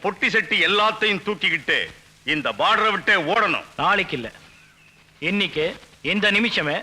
பொட்டி செட்டி எல்லாத்தையும் தூக்கிக்கிட்டு இந்த பார்டரை விட்டே ஓடணும். நாளைக்கு இல்ல, இன்னைக்கு இந்த நிமிஷமே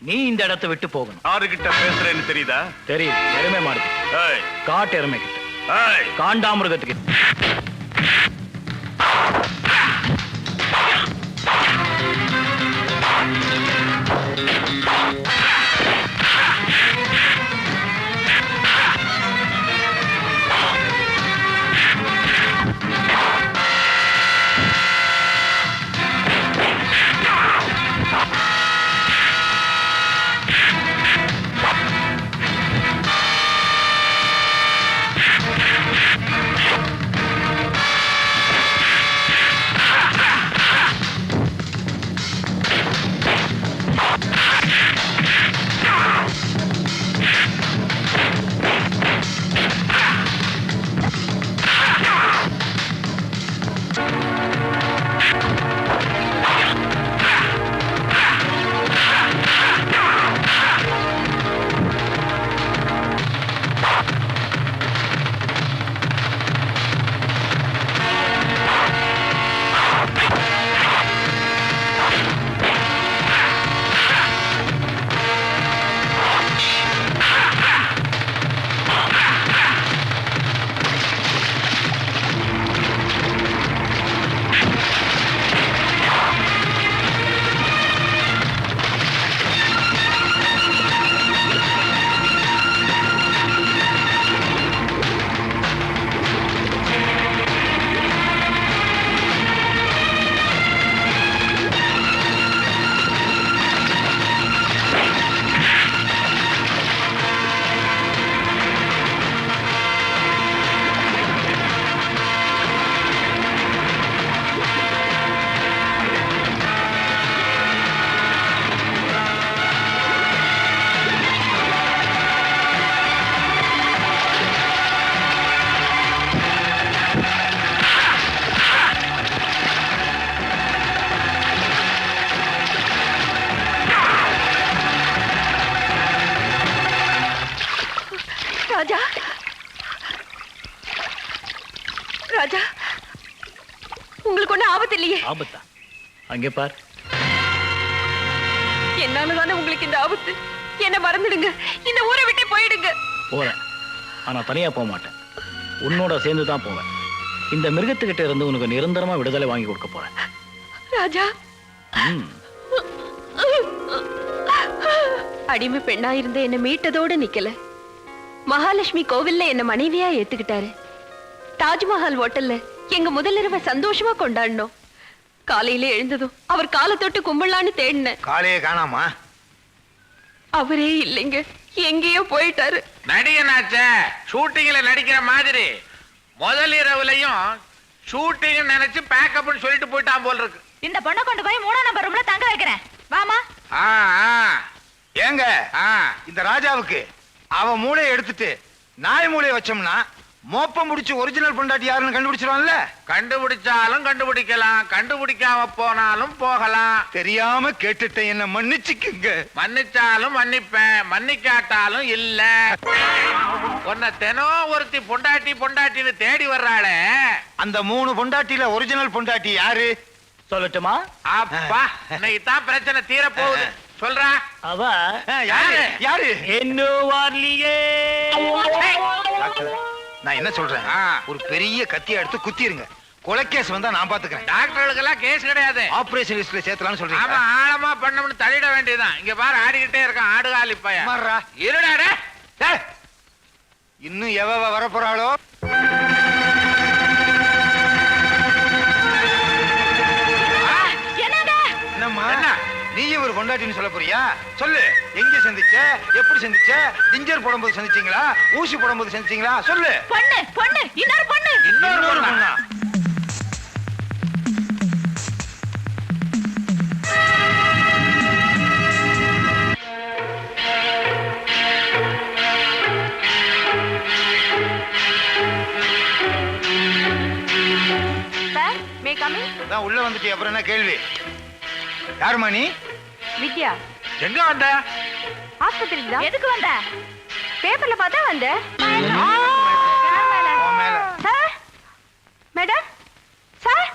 நீ இந்த இடத்தை விட்டு போகணும். யாருகிட்ட பேசுறேன்னு தெரியுதா? தெரியுது. எருமை மாடு, காட்டு எருமை கிட்ட, காண்டாமிருகத்துக்கு. ராஜா, ராஜா, உங்களுக்கு ஒண்ணு ஆபத்து இல்லையே? ஆபத்தா? அங்கே பார். என்னாலதானே உங்களுக்கு இந்த ஆபத்து. என்ன மறந்துடுங்க, இந்த ஊரை விட்டே போயிடுங்க. போறேன், ஆனா தனியா போக மாட்டேன். உன்னோட சேர்ந்து தான் போவேன். இந்த மிருகத்துக்கிட்ட இருந்து உனக்கு நிரந்தரமா விடுதலை வாங்கி கொடுக்க போறேன். ராஜா, அடிமை பெண்ணா இருந்த என்ன மீட்டதோடு நிக்கல. மகாலட்சுமி கோவில்ல என்ன மனைவியா ஏத்துக்கிட்டாரு. தாஜ்மஹால் ஹோட்டல்ல எங்க முதலிரவை சந்தோஷமா கொண்டாடணும். காலையில எழுந்ததும் அவர் காலை தொட்டு கும்பிடலான்னு தேடினேன். காலையே காணாமா? அவரே இல்லைங்க, எங்கேயோ போயிட்டாரு. நடிகனாச்ச ஷூட்டிங்ல நடிக்கிற மாதிரி முதல் இரவுலையும் ஷூட்டிங் நினைச்சு பேக்கப்னு சொல்லிட்டு போயிட்டான் போல் இருக்கு. இந்த பொண்ணை கொண்டு போய் 3ஆம் நம்பர் ரூம்ல தங்க வைக்கிறேன். வாமா. ஏங்க, இந்த ராஜாவுக்கு அவ மூளையை எடுத்துட்டு நாய் மூளையை வச்சோம்னா மோப்பம் முடிச்சு ஒரிஜினல் பொண்டாட்டி யாருன்னு கண்டுபிடிச்சிருவான்ல. கண்டுபிடிச்சாலும் கண்டுபிடிக்கலாம், கண்டுபிடிக்காம போனாலும் போகலாம். தெரியாம கேட்டுட்டேன், என்ன மன்னிச்சுக்குங்க. மன்னிச்சாலும் மன்னிப்பேன், மன்னிக்காட்டாலும் இல்ல. உன்னை தினம் ஒருத்தி பொண்டாட்டி பொண்டாட்டின்னு தேடி வர்றாளே, அந்த 3 பொண்டாட்டில ஒரிஜினல் பொண்டாட்டி யாரு சொல்லட்டுமா? அப்பா, இன்னைக்கு தான் பிரச்சனை தீர போகுது. சொல்றா. அவ யாரு? யாரு? இன்னும் வரலையே. நான் என்ன சொல்றேன், ஒரு பெரிய கத்தியை எடுத்து குத்திருங்க. கொலைக்கேஸ் வந்தா நான் பாத்துக்கிறேன். டாக்டர்களுக்கு எல்லாம் கேஸ் கிடையாது. ஆபரேஷன் லிஸ்ட்ல சேர்த்தலாம்னு சொல்றீங்க. ஆமா, ஆழமா பண்ணணும்னு தள்ளிட வேண்டியதுதான். இங்க பாரு, ஆடிக்கிட்டே இருக்கான் ஆடுகாலி பையன். இருடாடே. இன்னும் எவ வரப்போறாளோ. என்னம்மா, நீயும் ஒரு கொண்டாட்டின்னு சொல்ல போறியா? சொல்லு, எங்க சந்திச்ச, எப்படி சந்திச்ச, டிஞ்சர் போடும்போது சந்திச்சீங்களா, ஊசி போடும்போது சந்திச்சீங்களா? சொல்லு. பொண்ணு பொண்ணு, இன்னொரு பொண்ணு. இன்னொரு பொண்ணா? Sir, may come in? நான் உள்ள வந்துட்டு அப்புறம் என்ன கேள்வி? யாருமா நீ? வித்யா. எங்க வந்த? ஆஸ்பத்திரிக்கு தான். எதுக்கு வந்த? பேப்பர்ல பார்த்தா வந்த. மேல. சார், மேடம் சார்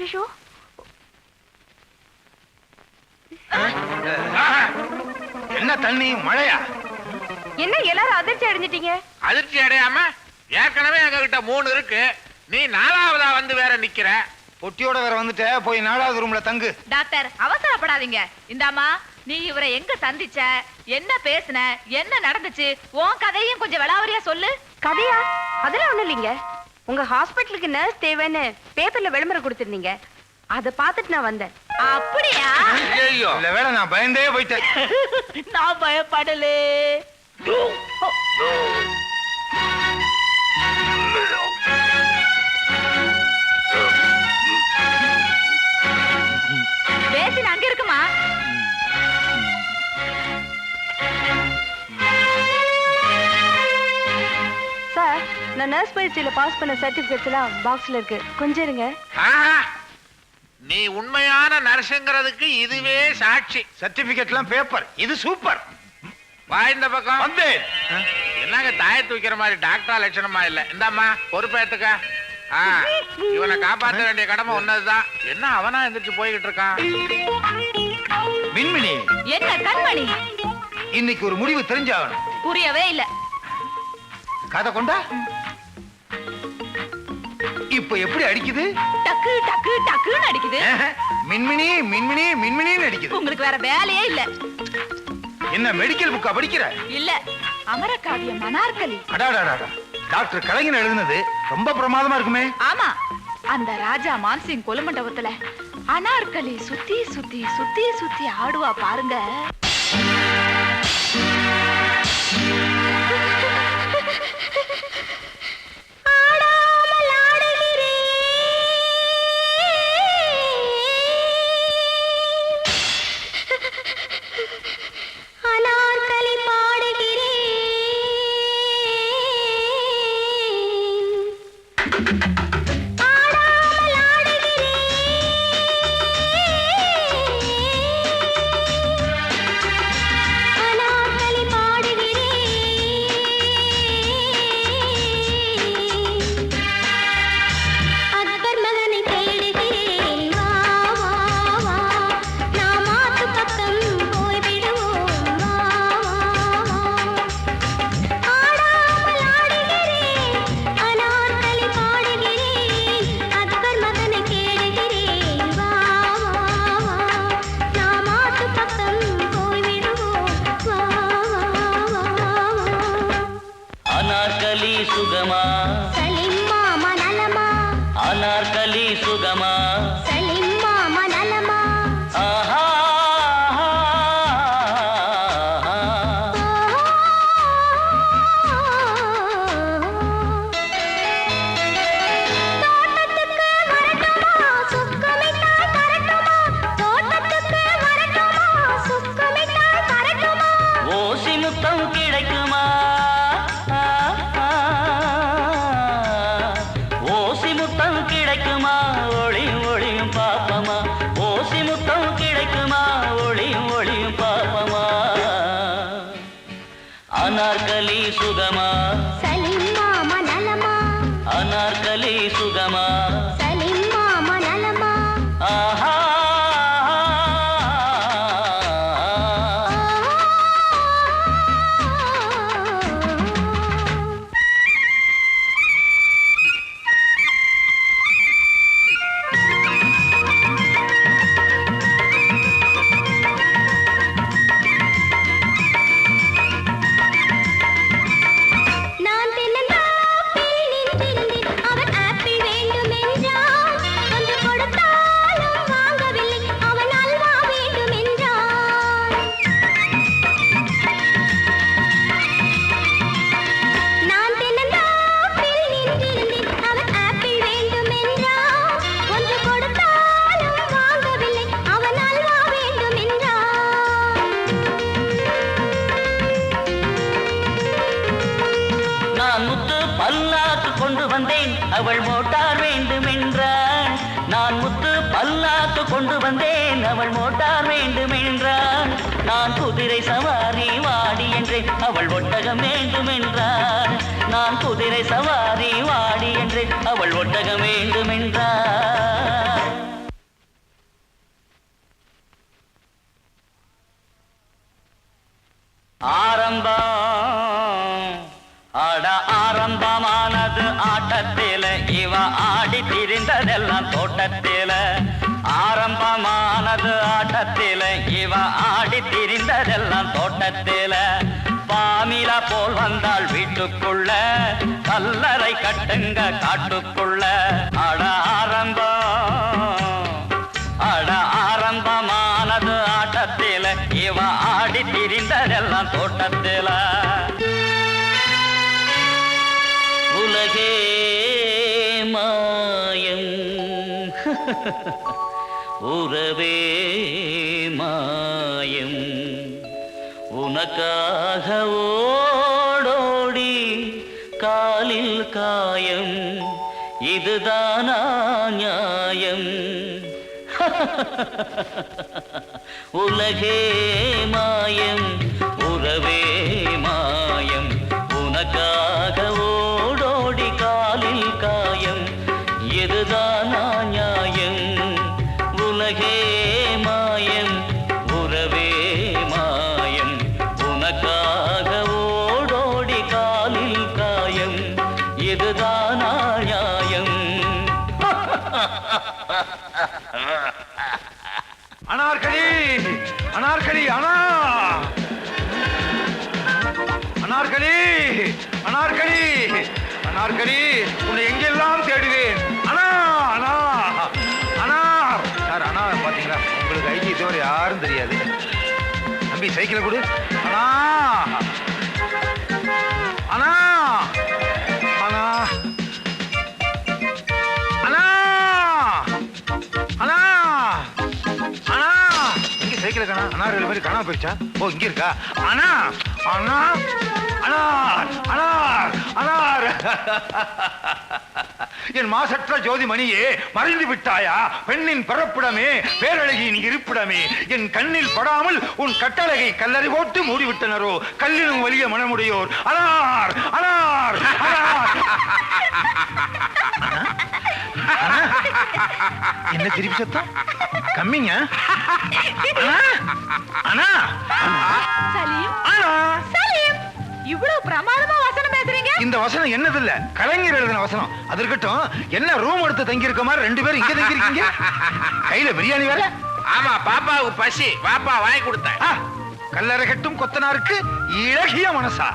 ஐயோ என்ன தண்ணி மழையா? என்ன எல்லாரும் அதிர்ச்சி அடைஞ்சிட்டீங்க? அதிர்ச்சி அடையாம ஏற்கனவே எங்க கிட்ட 3 இருக்கு, நீ 4வதா வந்து வேற நிக்கிற. பொட்டியோட வேற வந்துட்ட, போய் 4வது ரூம்ல தங்கு. டாக்டர் அவசரப்படாதீங்க. இந்தாமா நீ இவரை எங்க சந்திச்ச, என்ன பேசுன, என்ன நடந்துச்சு, உன் கதையும் கொஞ்சம் விளாவரியா சொல்லு. கதையா? அதெல்லாம் ஒண்ணும் இல்லைங்க. உங்க ஹாஸ்பிட்டலுக்கு நர்ஸ் தேவைன்னு பேப்பர்ல விளம்பரம் கொடுத்திருந்தீங்க. அதை பார்த்துட்டு நான் வந்தேன். அப்படியா? ஐயோ, இல்ல வேலை, நான் பயந்தே போயிட்டேன். நான் பயப்படலே. பேசின அங்க இருக்குமா? சார், நான் நர்ஸ் பரீட்சையில பாஸ் பண்ண சர்டிபிகேட்ஸ் எல்லாம் பாக்ஸ்ல இருக்கு. கொஞ்சம் இருங்க. ஆஹா, நீ உண்மையான நர்ஸுங்கிறதுக்கு இதுவே சாட்சி. சர்டிபிகேட்லாம் பேப்பர், இது சூப்பர். வா இந்த பக்கம். வந்தேன். என்னங்க தாயத்து வைக்கிற மாதிரி டாக்டரா லட்சணமா இல்ல. இந்தாம்மா பொறுப்பேத்துக்க. இவனை காப்பாற்ற வேண்டிய கடமை ஒன்னதுதான். என்ன அவனா எந்திரிச்சு போய்கிட்டு இருக்கான்? மின்மினி, என்ன கண்மணி? இன்னைக்கு ஒரு முடிவு தெரிஞ்சாகணும். புரியவே இல்ல. கதை கொண்டா. இப்ப எப்படி அடிக்குது? டக்கு டக்கு டக்குன்னு அடிக்குது. மின்மினி மின்மினி மின்மினின்னு அடிக்குது. உங்களுக்கு வேற வேலையே இல்ல. என்ன மெடிக்கல் புக்கா படிக்கிற? இல்ல, அமரகாவியம் அனார்கலி. அடாடாடா, டாக்டர் கலைஞர் எழுதுனது ரொம்ப பிரமாதமா இருக்குமே. ஆமா, அந்த ராஜா மான்சிங் கொலுமண்டபத்துல அனார்கலி சுத்தி சுத்தி சுத்தி சுத்தி ஆடுவா பாருங்க. அனார்கலி சுகமா சலிம்மா மனலமா அனார்கலி சுகமா சலிம்மா மனலமா ஆஹா அவள் மோட்டார் வேண்டுமென்றாள் நான் முத்து பல்லாக்கு கொண்டு வந்தேன் அவள் மோட்டார் வேண்டுமென்றாள் நான் குதிரை சவாரி வாடி என்றேன் அவள் ஒட்டகம் வேண்டுமென்றாள் நான் குதிரை சவாரி வாடி என்றேன் அவள் ஒட்டகம் ஆரம்பம் அட ஆரம்பமானது ஆட்டத்தில இவ ஆடி திரிந்ததெல்லாம் தோட்டத்தில ஆரம்பமானது ஆட்டத்தில இவ ஆடி திரிந்ததெல்லாம் தோட்டத்தில பாமில போல் வந்தாள் வீட்டுக்குள்ள கல்லறை கட்டுங்க காட்டுக்குள்ள அட ஆரம்பமானது ஆட்டத்தில இவ ஆடி திரிந்ததெல்லாம் தோட்டத்தில உலகே மாயம் உறவே மாயம் உனக்காக ஓடோடி காலில் காயம் இதுதானா நியாயம் உலகே மாயம் உறவே மாயம் உனக்காக ஓடோடி காலில் காயம் இதுதானா நியாயம் உலகே மாயம் உறவே மாயம் உனக்காக ஓடோடி காலில் காயம் இதுதானா நியாயம் அனார்கலி அனார்கலி அனார்கலி அனார்கலி அனார்கலி உன்னை எங்கெல்லாம் தேடுவேன் அனா அனா அனார் சார் அனார் பாத்தீங்களா உங்களுக்கு ஐடி தவிர யாரும் தெரியாது தம்பி சைக்கிளை கொடு அனா அனா அனா அனா அனா அண்ணா இங்க சைக்கிள் காணா அனார் மாதிரி காணாம போயிடுச்சா ஓ இங்க இருக்கா அண்ணா அண்ணா அனார் அனார் அனார் என் மாசற்ற ஜோதி மணியே மறைந்து விட்டாயா பெண்ணின் பிறப்பிடமே பேரழகியின் இருப்பிடமே என் கண்ணில் படாமல் உன் கட்டழகை கல்லறை போட்டு மூடிவிட்டனரோ கல்லினும் வலிய மனமுடையோர் அனார் அனார் அனார் என்ன திருப்பி சத்தம் கம்மிங்க அண்ணா சலீம் அண்ணா சலீம் இவ்வளவு பிரமாதமா வசனம் பேசுறீங்க இந்த வசனம் என்னது இல்ல கலைஞர் எழுதின வசனம் அது இருக்கட்டும் என்ன ரூம் எடுத்து தங்கி இருக்க மாதிரி 2 பேரும் இங்க தங்கி இருக்கீங்க கையில பிரியாணி வேற ஆமா பாப்பாவுக்கு பசி பாப்பா வாங்கி கொடுத்தேன் கல்லறை கட்டும் கொத்தனாருக்கு இழகிய மனசா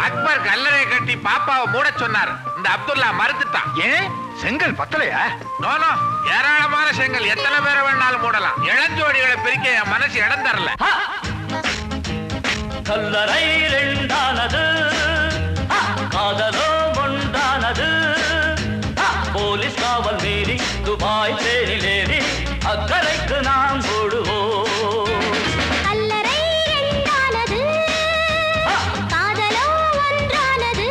அக்பர் கல்லறை கட்டி பாப்பாவை மூட சொன்னார் இந்த அப்துல்லா மறுத்துட்டான் ஏன் செங்கல் பத்தலையா நோனோ ஏராளமான செங்கல் எத்தனை பேரை வேணாலும் மூடலாம் இளஞ்சோடிகளை பிரிக்க என் மனசு இடம் தரல கல்லறை ரெண்டானது காதலோ ஒன்றானது போலீஸ் காவல் மீறி துபாய் தேனிலேறி அக்கறைக்கு நாம் ஓடுவோம் கல்லறை ரெண்டானது காதலோ ஒன்றானது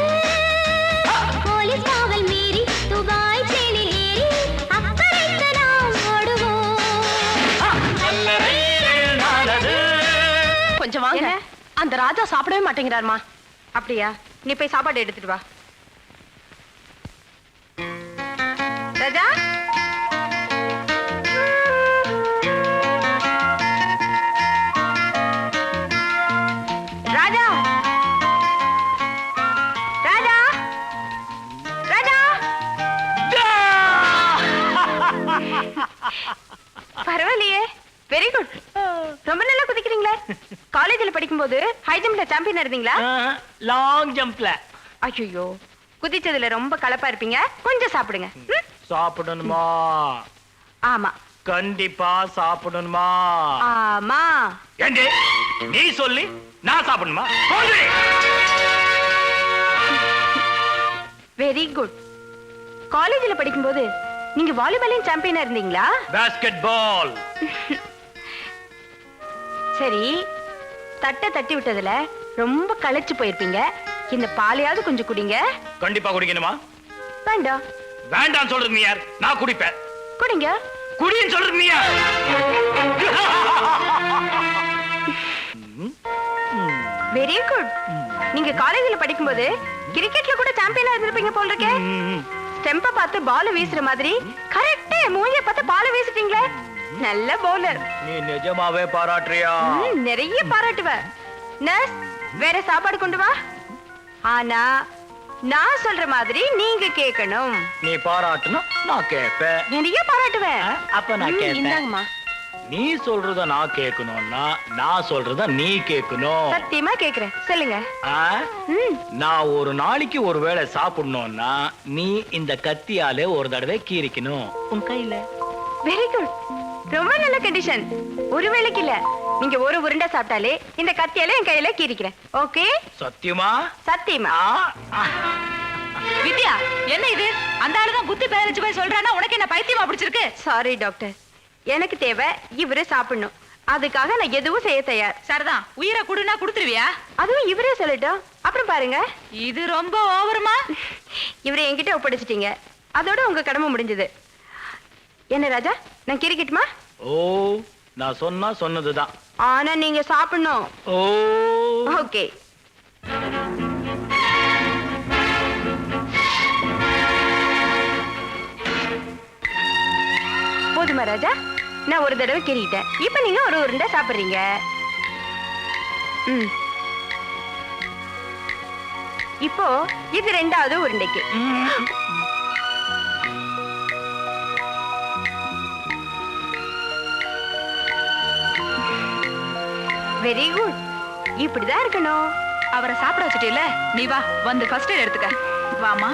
போலீஸ் காவல் மீறி துபாய் தேனில் ஏறி அக்கறைக்கு நாம் ஓடுவோம் கல்லறை ரெண்டானது கொஞ்சம் வாங்க அந்த ராஜா சாப்பிடவே மாட்டேங்கிறாருமா அப்படியா நீ போய் சாப்பாடு எடுத்துட்டு வா ராஜா ராஜா ராஜா ராஜா பரவாயில்லையே வெரி குட் ரொம்ப நல்லா குதிக்கிறீங்களே காலேஜ்ல படிக்கும்போது ஹை ஜம்ப்ல சாம்பியன் இருந்தீங்களா லாங் ஜம்ப்ல ஐயோ குதிச்சதுல ரொம்ப கலப்பா இருப்பீங்க கொஞ்சம் சாப்பிடுங்க ம்? சாப்பிடணுமா ஆமா கண்டிப்பா சாப்பிடணுமா ஆமா ஏண்டி நீ சொல்லி நான் சாப்பிடணுமா வெரி குட் காலேஜ்ல படிக்கும்போது நீங்க வாலிபாலையும் சாம்பியனா இருந்தீங்களா பாஸ்கெட் பால் சரி தட்டை தட்டி விட்டதுல ரொம்ப களைச்சு போயிருப்பீங்க இந்த பாலையாவது கொஞ்சம் குடிங்க கண்டிப்பா குடிக்கணுமா வேண்டாம் வேண்டாம் சொல்றது நீ யார் நான் குடிப்பேன் குடிங்க குடின்னு சொல்றது நீ யார் வெரி குட் நீங்க காலேஜ்ல படிக்கும்போது கிரிக்கெட்ல கூட சாம்பியனா இருந்திருப்பீங்க போல இருக்கே ஸ்டெம்ப பார்த்து பால் வீசுற மாதிரி கரெக்டா மூஞ்ச பார்த்து பால் வீசிட்டீங்களே நல்ல பவுலர் நீ நிஜமாவே பாராட்டுறியா நிறைய பாராட்டுவ நர்ஸ் வேற சாப்பாடு கொண்டு வா. ஆனா நான் சொல்ற மாதிரி நீங்க கேட்கணும். நீ பாராட்டுனா நான் கேட்பேன். நிறைய பாராட்டுவேன். அப்ப நான் கேட்பேன். இந்தாங்கம்மா. நீ சொல்றத நான் கேட்கணும்னா நான் சொல்றத நீ கேட்கணும். சத்தியமா கேக்குறேன், சொல்லுங்க. ஆ? நான் ஒரு நாளைக்கு ஒரு வேளை சாப்பிடணும்னா நீ இந்த கத்தியாலே ஒரு தடவை கீறிக்கணும் உன் கையில. வெரி குட், ரொம்ப நல்ல கண்டிஷன். ஒரு வேளைக்கு இல்ல, நீங்க ஒரு உருண்டை சாப்பிட்டாலே இந்த கத்தியால என் கையில கீறிக்கிறேன். ஓகே? சத்தியமா? சத்தியமா. வித்யா, என்ன இது? அந்த ஆளுதான் புத்தி பேரஞ்சு போய் சொல்றானா, உனக்கு என்ன பைத்தியமா பிடிச்சிருக்கு? சாரி டாக்டர், எனக்கு தேவை இவரே சாப்பிடணும். அதுக்காக நான் எதுவும் செய்ய தயார். சரிதான், உயிரை குடுனா குடுத்துருவியா? அதுவும் இவரே சொல்லட்டும், அப்புறம் பாருங்க. இது ரொம்ப ஓவருமா? இவரை என்கிட்ட ஒப்படைச்சிட்டீங்க, அதோட உங்க கடமை முடிஞ்சது. என்ன ராஜா, நான் கிரிக்கெட்டுமா? ஓ, நான் சொன்னா சொன்னதுதான். ஆனா நீங்க சாப்பிடணும். ஓ, ஓகே. போதுமா ராஜா? நான் ஒரு தடவை கிரிக்கிட்டேன், இப்ப நீங்க ஒரு உருண்டை சாப்பிடுறீங்க. இப்போ இது ரெண்டாவது உருண்டைக்கு. வெரி குட், இப்படிதான் இருக்கணும். அவரை சாப்பிட வச்சுட்டே, நீ வா வந்து ஃபர்ஸ்ட் எய்ட் எடுத்துக்க. வாமா.